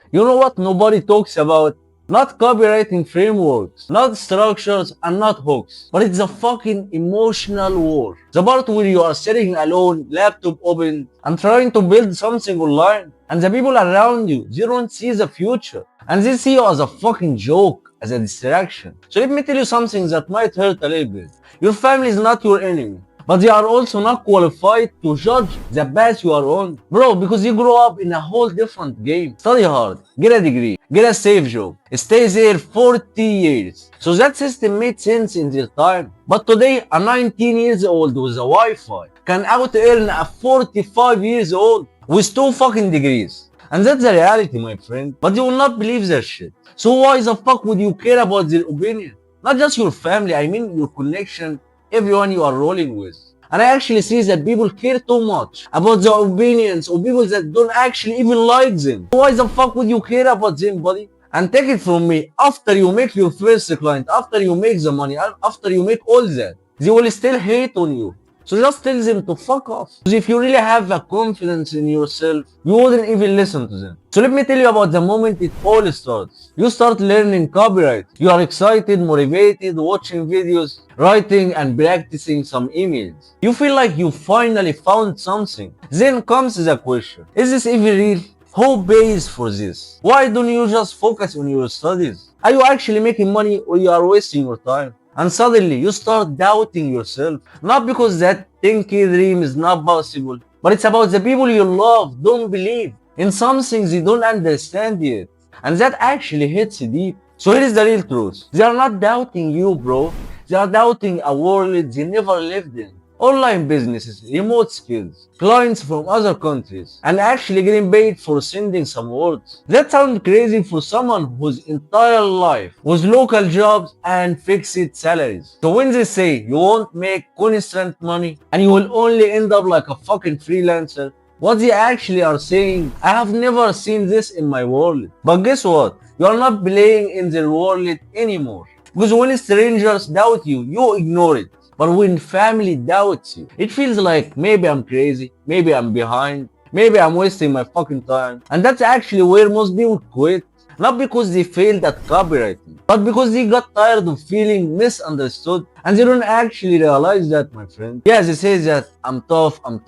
You know what nobody talks about? Not copywriting frameworks, not structures, and not hooks. But it's a fucking emotional war. The part where you are sitting alone, laptop open, and trying to build something online. And the people around you, they don't see the future. And they see you as a fucking joke, as a distraction. So let me tell you something that might hurt a little bit. Your family is not your enemy. But they are also not qualified to judge the path you are on. Bro, because you grew up in a whole different game. Study hard, get a degree, get a safe job, stay there 40 years. So that system made sense in their time. But today, a 19 years old with a Wi-Fi can out earn a 45 years old with 2 fucking degrees. And that's the reality, my friend. But you will not believe that shit. So why the fuck would you care about their opinion? Not just your family, I mean your connection, everyone you are rolling with. And I actually see that people care too much about the opinions of people that don't actually even like them. Why the fuck would you care about them, buddy? And take it from me, after you make your first client, after you make the money, after you make all that, they will still hate on you. So just tell them to fuck off. Because if you really have a confidence in yourself, you wouldn't even listen to them. So let me tell you about the moment it all starts. You start learning copyright. You are excited, motivated, watching videos, writing and practicing some emails. You feel like you finally found something. Then comes the question, is this even real? Who pays for this? Why don't you just focus on your studies? Are you actually making money or you are wasting your time? And suddenly you start doubting yourself. Not because that 10K dream is not possible, but it's about the people you love don't believe in something they don't understand yet. And that actually hits deep. So here is the real truth. They are not doubting you, bro. They are doubting a world they never lived in. Online businesses, remote skills, clients from other countries, and actually getting paid for sending some words. That sounds crazy for someone whose entire life was local jobs and fixed salaries. So when they say you won't make constant money and you will only end up like a fucking freelancer, what they actually are saying, I have never seen this in my world. But guess what? You are not playing in their world anymore. Because when strangers doubt you, you ignore it. But when family doubts you, it feels like maybe I'm crazy, maybe I'm behind, maybe I'm wasting my fucking time. And that's actually where most people quit. Not because they failed at copywriting, but because they got tired of feeling misunderstood. And they don't actually realize that, my friend. Yeah, they say that I'm tough, and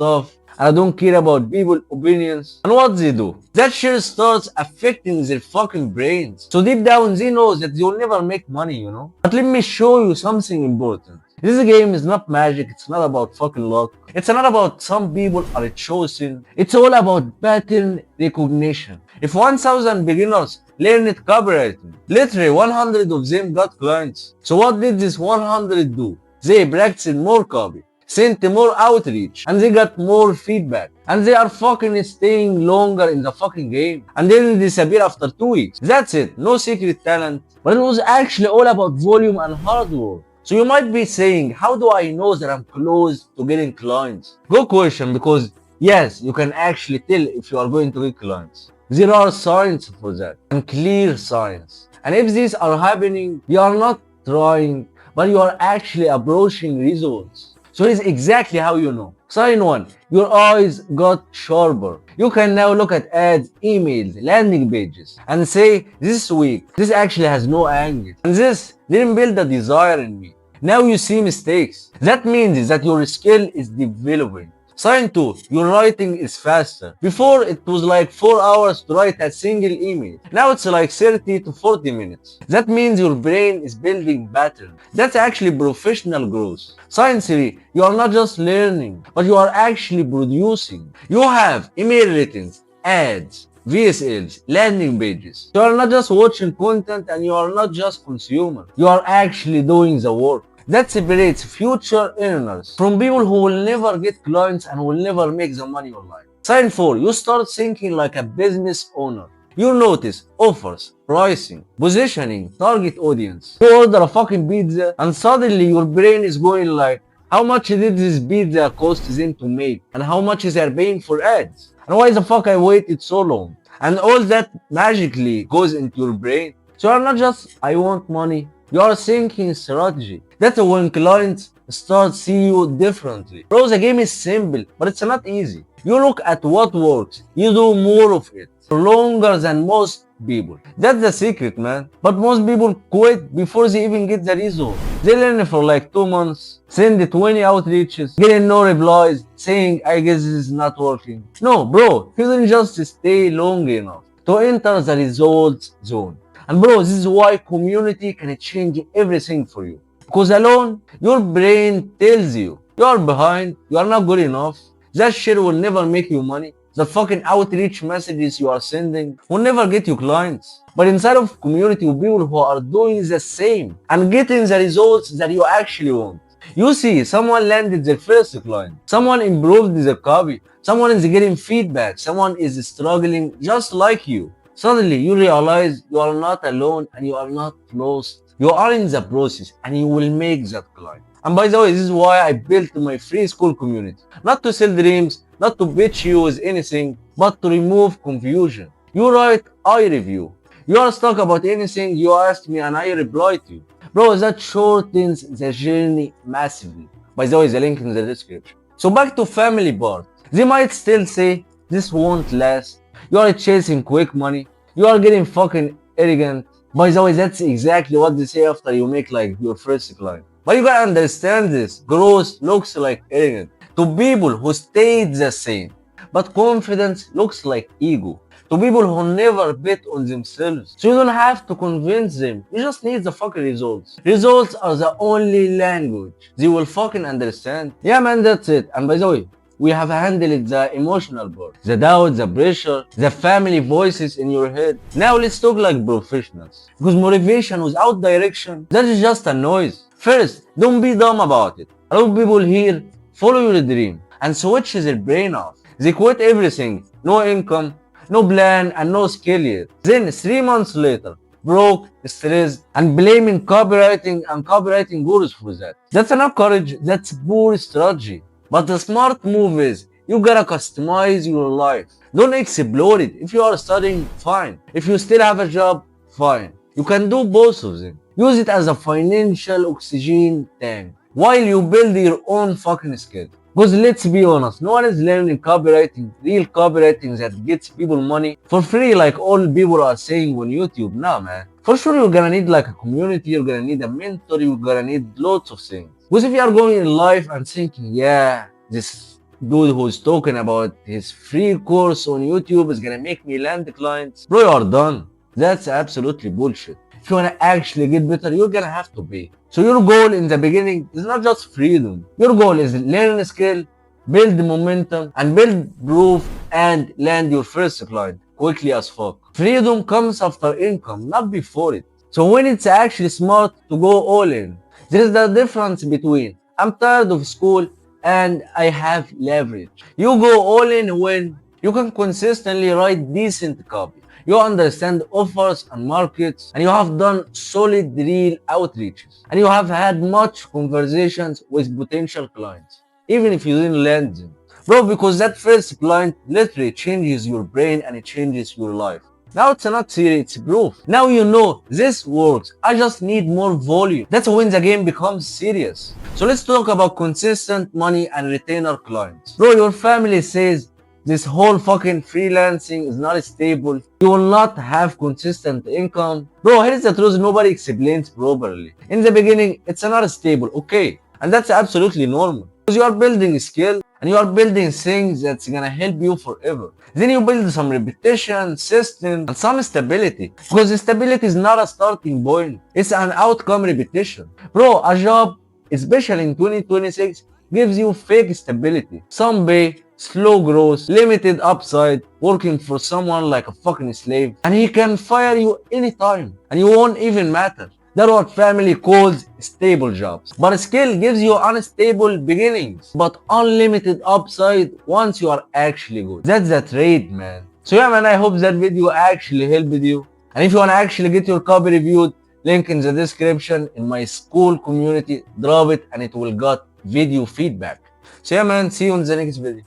I don't care about people's opinions. And what they do? That shit starts affecting their fucking brains. So deep down, they know that they'll never make money, you know? But let me show you something important. This game is not magic, it's not about fucking luck. It's not about some people are chosen. It's all about pattern recognition. If 1,000 beginners learned copywriting, literally 100 of them got clients. So what did this 100 do? They practiced more copy, sent more outreach, and they got more feedback. And they are fucking staying longer in the fucking game. And they didn't disappear after 2 weeks. That's it, no secret talent. But it was actually all about volume and hard work. So you might be saying, how do I know that I'm close to getting clients? Good question, because yes, you can actually tell if you are going to get clients. There are signs for that, and clear signs. And if these are happening, you are not trying, but you are actually approaching results. So here's exactly how you know. Sign 1. Your eyes got sharper. You can now look at ads, emails, landing pages, and say, this week, this actually has no angle. And this didn't build a desire in me. Now you see mistakes. That means that your skill is developing. Sign 2. Your writing is faster. Before it was like 4 hours to write a single email. Now it's like 30 to 40 minutes. That means your brain is building pattern. That's actually professional growth. Sign 3. You are not just learning, but you are actually producing. You have email written, ads, VSLs, landing pages. You are not just watching content and you are not just consumer. You are actually doing the work. That separates future earners from people who will never get clients and will never make the money online. Sign 4. You start thinking like a business owner. You notice offers, pricing, positioning, target audience. You order a fucking pizza and suddenly your brain is going like, how much did this pizza cost them to make? And how much is they paying for ads? And why the fuck I waited so long? And all that magically goes into your brain. So you're not just, I want money. You are thinking strategy. That's when clients start seeing you differently. Bro, the game is simple, but it's not easy. You look at what works. You do more of it. Longer than most people. That's the secret, man. But most people quit before they even get the result. They learn for like 2 months, send 20 outreaches, getting no replies, saying, I guess this is not working. No, bro, you didn't just stay long enough to enter the results zone. And bro, this is why community can change everything for you. Because alone, your brain tells you, you are behind, you are not good enough, that shit will never make you money. The fucking outreach messages you are sending will never get you clients. But inside of community with people who are doing the same and getting the results that you actually want. You see, someone landed their first client, someone improved their copy, someone is getting feedback, someone is struggling just like you. Suddenly you realize you are not alone and you are not lost. You are in the process and you will make that client. And by the way, this is why I built my free school community. Not to sell dreams, not to pitch you with anything, but to remove confusion. You write, I review. You are stuck about anything, you ask me and I reply to you. Bro, that shortens the journey massively. By the way, the link in the description. So back to family part. They might still say, this won't last. You are chasing quick money. You are getting fucking arrogant. By the way, that's exactly what they say after you make like your first client. But you gotta understand this. Growth looks like arrogant to people who stayed the same. But confidence looks like ego to people who never bet on themselves. So you don't have to convince them. You just need the fucking results. Results are the only language they will fucking understand. Yeah man, that's it. And by the way, we have handled the emotional part, the doubt, the pressure, the family voices in your head. Now let's talk like professionals. Because motivation without direction, that is just a noise. First, don't be dumb about it. A lot of people here follow your dream and switch their brain off. They quit everything, no income, no plan, and no skill yet. Then 3 months later, broke, stressed, and blaming copywriting and copywriting gurus for that. That's not courage, that's poor strategy. But the smart move is, you gotta customize your life. Don't explode it. If you are studying, fine. If you still have a job, fine. You can do both of them. Use it as a financial oxygen tank while you build your own fucking skill. Because let's be honest, no one is learning copywriting, real copywriting that gets people money for free like all people are saying on YouTube. Nah man. For sure you're gonna need like a community, you're gonna need a mentor, you're gonna need lots of things. Because if you are going in life and thinking, yeah, this dude who's talking about his free course on YouTube is gonna make me land clients, bro, you are done. That's absolutely bullshit. If you wanna actually get better, you're gonna have to pay. So your goal in the beginning is not just freedom. Your goal is learn a skill, build momentum, and build proof and land your first client quickly as fuck. Freedom comes after income, not before it. So when it's actually smart to go all in, there is the difference between I'm tired of school and I have leverage. You go all in when you can consistently write decent copy. You understand offers and markets, and you have done solid real outreaches, and you have had much conversations with potential clients, even if you didn't land them. Bro, because that first client literally changes your brain and it changes your life. Now it's not theory, it's proof. Now you know this works. I just need more volume. That's when the game becomes serious. So let's talk about consistent money and retainer clients. Bro, your family says this whole fucking freelancing is not stable. You will not have consistent income. Bro, here's the truth nobody explains properly. In the beginning, it's not stable, okay? And that's absolutely normal. Because you are building a skill and you are building things that's gonna help you forever. Then you build some repetition, system, and some stability. Because stability is not a starting point. It's an outcome repetition. Bro, a job, especially in 2026, gives you fake stability. Some pay, slow growth, limited upside, working for someone like a fucking slave, and he can fire you anytime, and you won't even matter. That's what family calls stable jobs. But skill gives you unstable beginnings, but unlimited upside once you are actually good. That's the trade, man. So yeah, man, I hope that video actually helped you. And if you want to actually get your copy reviewed, link in the description in my school community, drop it and it will get video feedback. So yeah, man, see you in the next video.